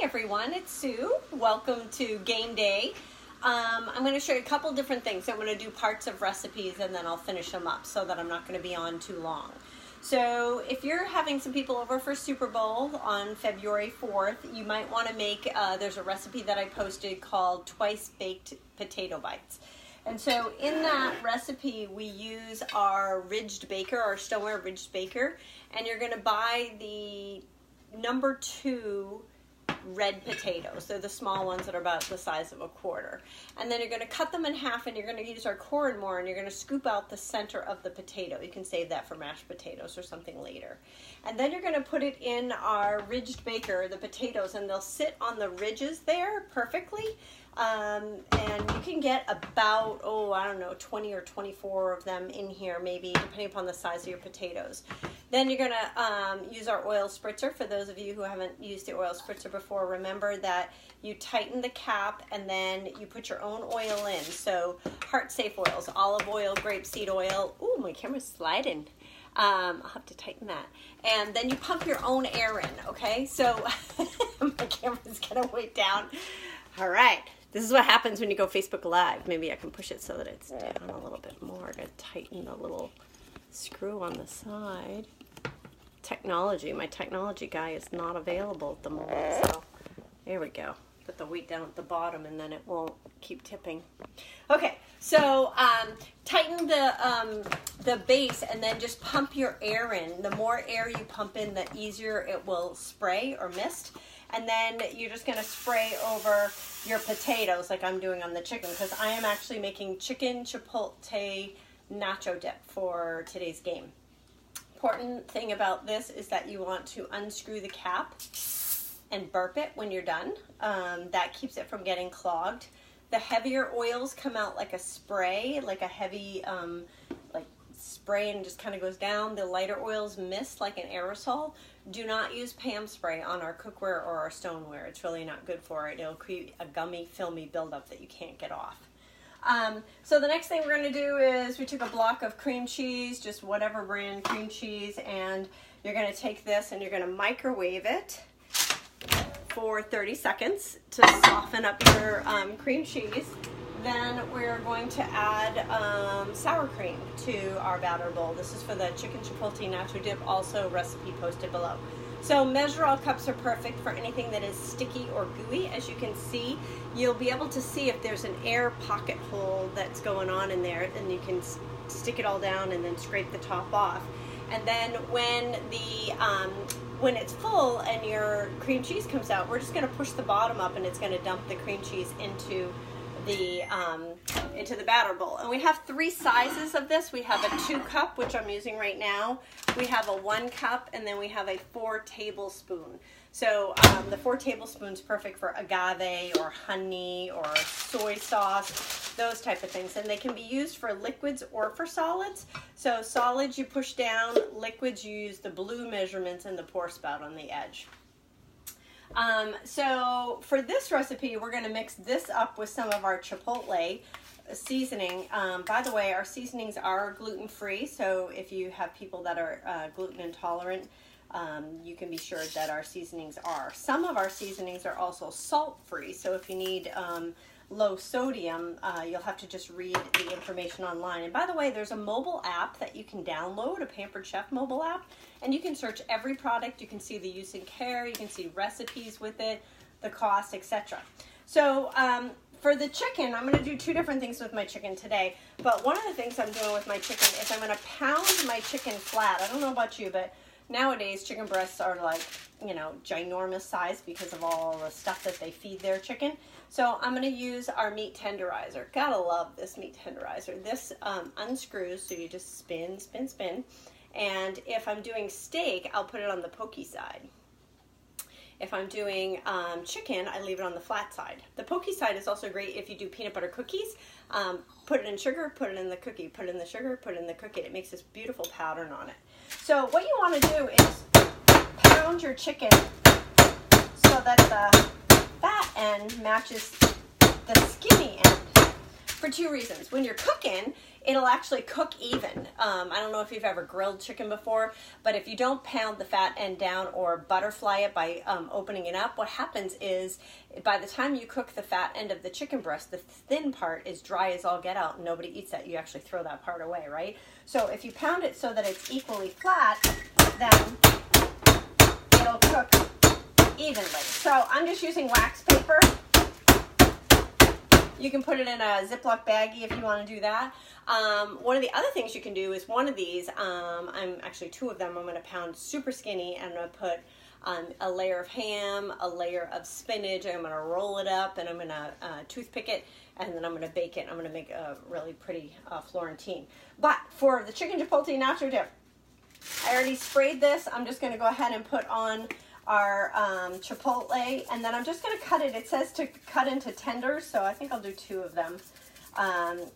everyone, it's Sue. Welcome to Game Day. I'm going to show you a couple different things. I'm going to do parts of recipes and then I'll finish them up so that I'm not going to be on too long. So if you're having some people over for Super Bowl on February 4th, you might want to make, there's a recipe that I posted called Twice Baked Potato Bites. And so in that recipe, we use our ridged baker, our stoneware ridged baker, and you're going to buy the number 2 red potatoes. They're the small ones that are about the size of a quarter. And then you're going to cut them in half and you're going to use our corn more and you're going to scoop out the center of the potato. You can save that for mashed potatoes or something later. And then you're going to put it in our ridged baker, the potatoes, and they'll sit on the ridges there perfectly. And you can get about, 20 or 24 of them in here, maybe, depending upon the size of your potatoes. Then you're going to use our oil spritzer. For those of you who haven't used the oil spritzer before, remember that you tighten the cap and then you put your own oil in. So heart safe oils, olive oil, grapeseed oil. Ooh, my camera's sliding. I'll have to tighten that. And then you pump your own air in, okay? So my camera's going to weigh down. All right. This is what happens when you go Facebook Live. Maybe I can push it so that it's down a little bit more to tighten the little screw on the side. My technology guy is not available at the moment, so there we go. Put the weight down at the bottom and then it won't keep tipping. Okay, so tighten the base and then just pump your air in. The more air you pump in, the easier it will spray or mist. And then you're just going to spray over your potatoes like I'm doing on the chicken, because I am actually making chicken chipotle nacho dip for today's game. Important thing about this is that you want to unscrew the cap and burp it when you're done. That keeps it from getting clogged. The heavier oils come out like a spray, like a heavy spray, and just kind of goes down. The lighter oils mist like an aerosol. Do not use Pam spray on our cookware or our stoneware. It's really not good for it. It'll create a gummy, filmy buildup that you can't get off. So the next thing we're going to do is we took a block of cream cheese, just whatever brand cream cheese, and you're going to take this and you're going to microwave it for 30 seconds to soften up your cream cheese. Then we're going to add sour cream to our batter bowl. This is for the chicken chipotle nacho dip, also recipe posted below. So measure all cups are perfect for anything that is sticky or gooey. As you can see, you'll be able to see if there's an air pocket hole that's going on in there, and you can stick it all down and then scrape the top off. And then when it's full and your cream cheese comes out, we're just going to push the bottom up and it's going to dump the cream cheese into the batter bowl. And we have 3 sizes of this. We have a 2 cup, which I'm using right now. We have a 1 cup, and then we have a 4 tablespoon. So the 4 tablespoons perfect for agave or honey or soy sauce, those type of things. And they can be used for liquids or for solids. So solids you push down, liquids you use the blue measurements and the pour spout on the edge. So for this recipe, we're going to mix this up with some of our chipotle seasoning. By the way, our seasonings are gluten-free, so if you have people that are gluten intolerant, you can be sure that our seasonings are. Some of our seasonings are also salt-free, so if you need low sodium, you'll have to just read the information online. And by the way, there's a mobile app that you can download, a Pampered Chef mobile app, and you can search every product. You can see the use and care, you can see recipes with it, the cost, etc. So for the chicken, I'm going to do 2 different things with my chicken today, but one of the things I'm doing with my chicken is I'm going to pound my chicken flat. I don't know about you, but nowadays chicken breasts are like, ginormous size because of all the stuff that they feed their chicken. So I'm going to use our meat tenderizer. Gotta love this meat tenderizer. This unscrews, so you just spin, spin, spin. And if I'm doing steak, I'll put it on the pokey side. If I'm doing chicken, I leave it on the flat side. The pokey side is also great if you do peanut butter cookies. Put it in sugar, put it in the cookie, put it in the sugar, put it in the cookie. It makes this beautiful pattern on it. So what you want to do is pound your chicken so that the fat end matches the skinny end. for two reasons. When you're cooking, it'll actually cook even. I don't know if you've ever grilled chicken before, but if you don't pound the fat end down or butterfly it by opening it up, what happens is by the time you cook the fat end of the chicken breast, the thin part is dry as all get out and nobody eats that. You actually throw that part away, right? So if you pound it so that it's equally flat, then it'll cook evenly. So I'm just using wax paper. You can put it in a Ziploc baggie if you want to do that. One of the other things you can do is one of these, I'm actually two of them, I'm going to pound super skinny, and I'm going to put a layer of ham, a layer of spinach, and I'm going to roll it up, and I'm going to toothpick it, and then I'm going to bake it. I'm going to make a really pretty Florentine. But for the chicken chipotle nacho dip, I already sprayed this. I'm just going to go ahead and put on our chipotle, and then I'm just going to cut it. It says to cut into tenders, so I think I'll do two of them.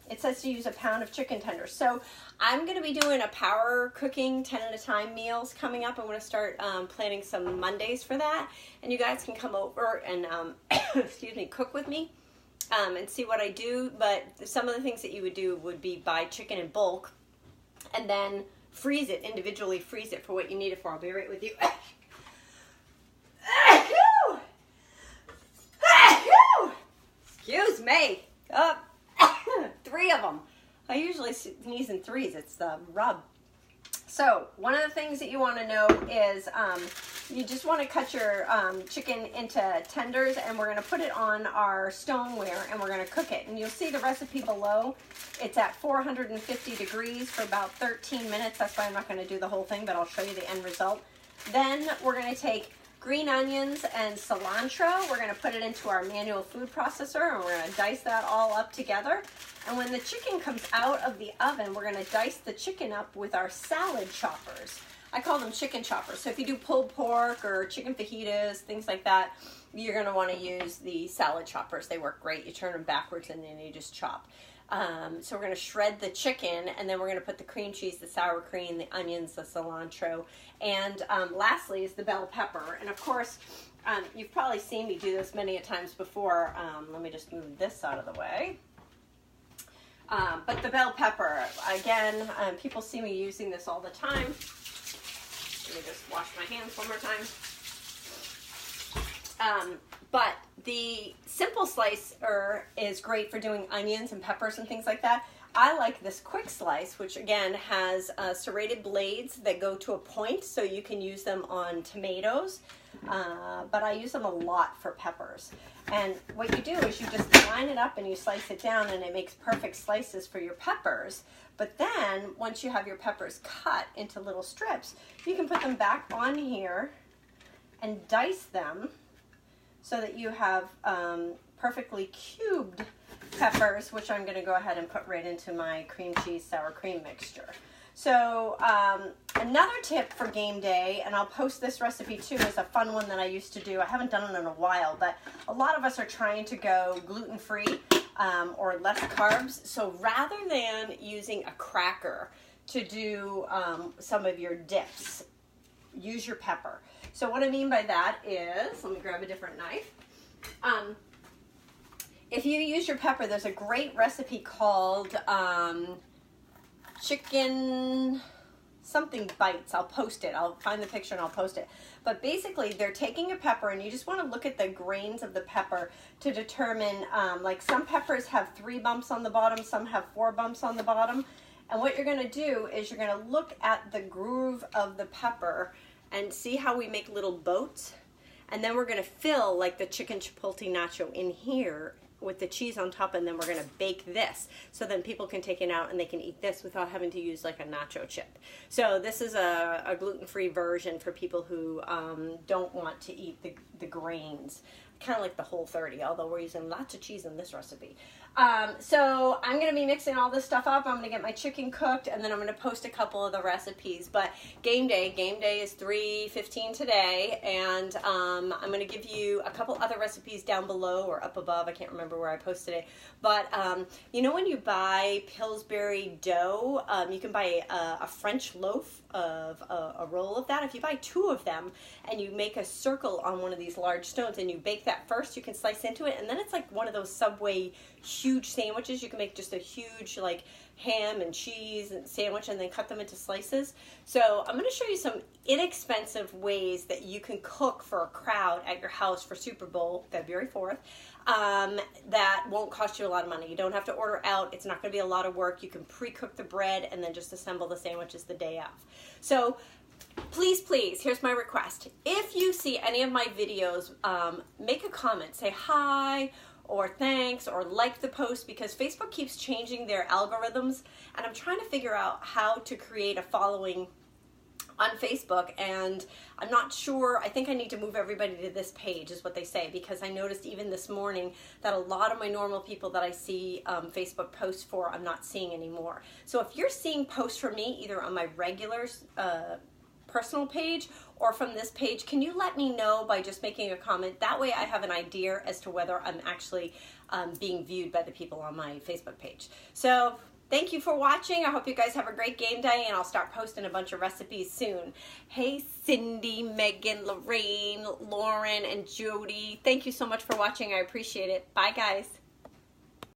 It says to use a pound of chicken tenders. So I'm going to be doing a power cooking 10 at a time meals coming up. I'm going to start planning some Mondays for that, and you guys can come over and excuse me, cook with me and see what I do. But some of the things that you would do would be buy chicken in bulk and then freeze it, individually freeze it for what you need it for. I'll be right with you. Excuse me. Three of them. I usually sneeze in threes. It's the rub. So one of the things that you want to know is you just want to cut your chicken into tenders, and we're going to put it on our stoneware and we're going to cook it. And you'll see the recipe below. It's at 450 degrees for about 13 minutes. That's why I'm not going to do the whole thing, but I'll show you the end result. Then we're going to take green onions and cilantro. We're going to put it into our manual food processor, and we're going to dice that all up together. And when the chicken comes out of the oven, we're going to dice the chicken up with our salad choppers. I call them chicken choppers. So if you do pulled pork or chicken fajitas, things like that, you're going to want to use the salad choppers. They work great. You turn them backwards and then you just chop. So we're going to shred the chicken, and then we're going to put the cream cheese, the sour cream, the onions, the cilantro, and lastly is the bell pepper. And of course, you've probably seen me do this many a times before. Let me just move this out of the way. But the bell pepper, again, people see me using this all the time. Let me just wash my hands one more time. But the simple slicer is great for doing onions and peppers and things like that. I like this quick slice, which again has serrated blades that go to a point, so you can use them on tomatoes. But I use them a lot for peppers. And what you do is you just line it up and you slice it down, and it makes perfect slices for your peppers. But then once you have your peppers cut into little strips, you can put them back on here and dice them so that you have perfectly cubed peppers, which I'm going to go ahead and put right into my cream cheese sour cream mixture. So another tip for game day, and I'll post this recipe too, is a fun one that I used to do. I haven't done it in a while, but a lot of us are trying to go gluten-free or less carbs. So rather than using a cracker to do some of your dips, use your pepper. So what I mean by that is, let me grab a different knife. If you use your pepper, there's a great recipe called chicken something bites. I'll post it. I'll find the picture and I'll post it. But basically, they're taking a pepper, and you just want to look at the grains of the pepper to determine, like some peppers have 3 bumps on the bottom, some have 4 bumps on the bottom. And what you're going to do is you're going to look at the groove of the pepper and see how we make little boats. And then we're going to fill like the chicken chipotle nacho in here with the cheese on top, and then we're going to bake this. So then people can take it out and they can eat this without having to use like a nacho chip. So this is a gluten-free version for people who don't want to eat the grains. Kind of like the Whole30, although we're using lots of cheese in this recipe. So I'm going to be mixing all this stuff up. I'm going to get my chicken cooked, and then I'm going to post a couple of the recipes. But game day is 3:15 today, and I'm going to give you a couple other recipes down below or up above. I can't remember remember where I posted it. But you know when you buy Pillsbury dough, you can buy a French loaf of a roll of that. If you buy 2 of them and you make a circle on one of these large stones and you bake that first, you can slice into it, and then it's like one of those Subway huge sandwiches. You can make just a huge like ham and cheese and sandwich and then cut them into slices. So I'm going to show you some inexpensive ways that you can cook for a crowd at your house for Super Bowl, February 4th, that won't cost you a lot of money. You don't have to order out. It's not going to be a lot of work. You can pre-cook the bread and then just assemble the sandwiches the day of. So please, please, here's my request. If you see any of my videos, make a comment. Say hi, or thanks, or like the post, because Facebook keeps changing their algorithms, and I'm trying to figure out how to create a following on Facebook, and I'm not sure. I think I need to move everybody to this page, is what they say, because I noticed even this morning that a lot of my normal people that I see Facebook posts for, I'm not seeing anymore. So if you're seeing posts from me, either on my regular personal page or from this page, can you let me know by just making a comment? That way I have an idea as to whether I'm actually being viewed by the people on my Facebook page. So thank you for watching. I hope you guys have a great game day, and I'll start posting a bunch of recipes soon. Hey, Cindy, Megan, Lorraine, Lauren, and Jody. Thank you so much for watching. I appreciate it. Bye, guys.